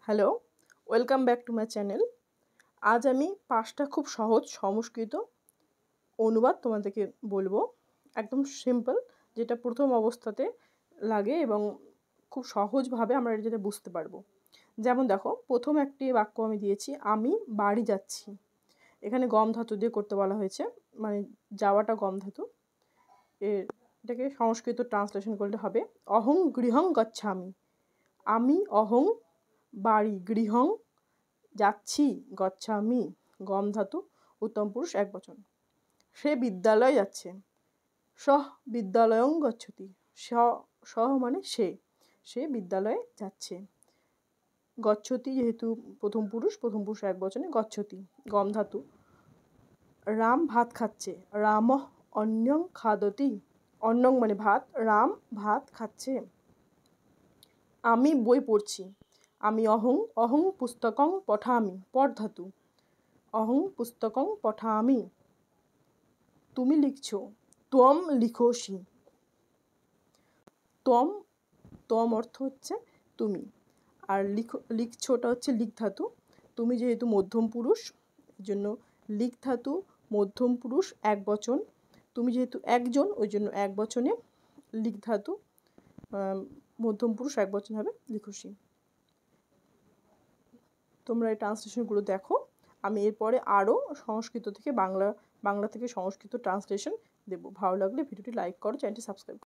Hello, welcome back to my channel. আজ আমি ৫টা খুব সহজ সংস্কৃত অনুবাদ তোমাদেরকে বলবো। একদম সিম্পল, যেটা প্রথম অবস্থাতে লাগে এবং খুব সহজভাবে আমরা যেটা বুঝতে পারবো। যেমন দেখো, প্রথম একটি বাক্য আমি দিয়েছি, আমি বাড়ি যাচ্ছি। এখানে গম ধাতু দিয়ে করতে বলা হয়েছে, মানে যাওয়াটা গম ধাতু। এটাকে সংস্কৃত ট্রান্সলেশন করলে হবে অহং গৃহং গচ্ছামি। আমি অহং বাড়ি, গৃহং যাচ্ছি, গচ্ছামি গম ধাতু, উত্তম পুরুষ একবচন। সে বিদ্যালয়ে যাচ্ছে, সহ বিদ্যালয়ং গচ্ছতি। সহ মানে সে বিদ্যালয়ে যাচ্ছে। গচ্ছতি যেহেতু প্রথম পুরুষ একবচনে, গচ্ছতি গম ধাতু। রাম ভাত খাচ্ছে, রামঃ অন্যং খাদতি। অন্যং মানে ভাত, রাম ভাত খাচ্ছে। আমি বই পড়ছি, আমি অহং পুস্তকং পঠামি, পঠ ধাতু, অহং পুস্তকং পঠামি। তুমি লিখছো, ত্বম লিখোসি। ত্বম অর্থ হচ্ছে তুমি, আর লিখছোটা হচ্ছে লিখ ধাতু। তুমি যেহেতু মধ্যম পুরুষ, এই জন্য লিখ ধাতু মধ্যম পুরুষ একবচন। তুমি যেহেতু একজন, ওই জন্য একবচনে লিখ ধাতু মধ্যম পুরুষ একবচন হবে লিখোসি। তোমরা এই ট্রান্সলেশনগুলো দেখো। আমি এরপরে আরও সংস্কৃত থেকে বাংলা থেকে সংস্কৃত ট্রান্সলেশন দেবো। ভালো লাগলে ভিডিওটি লাইক করো, চ্যানেলটি সাবস্ক্রাইব করো।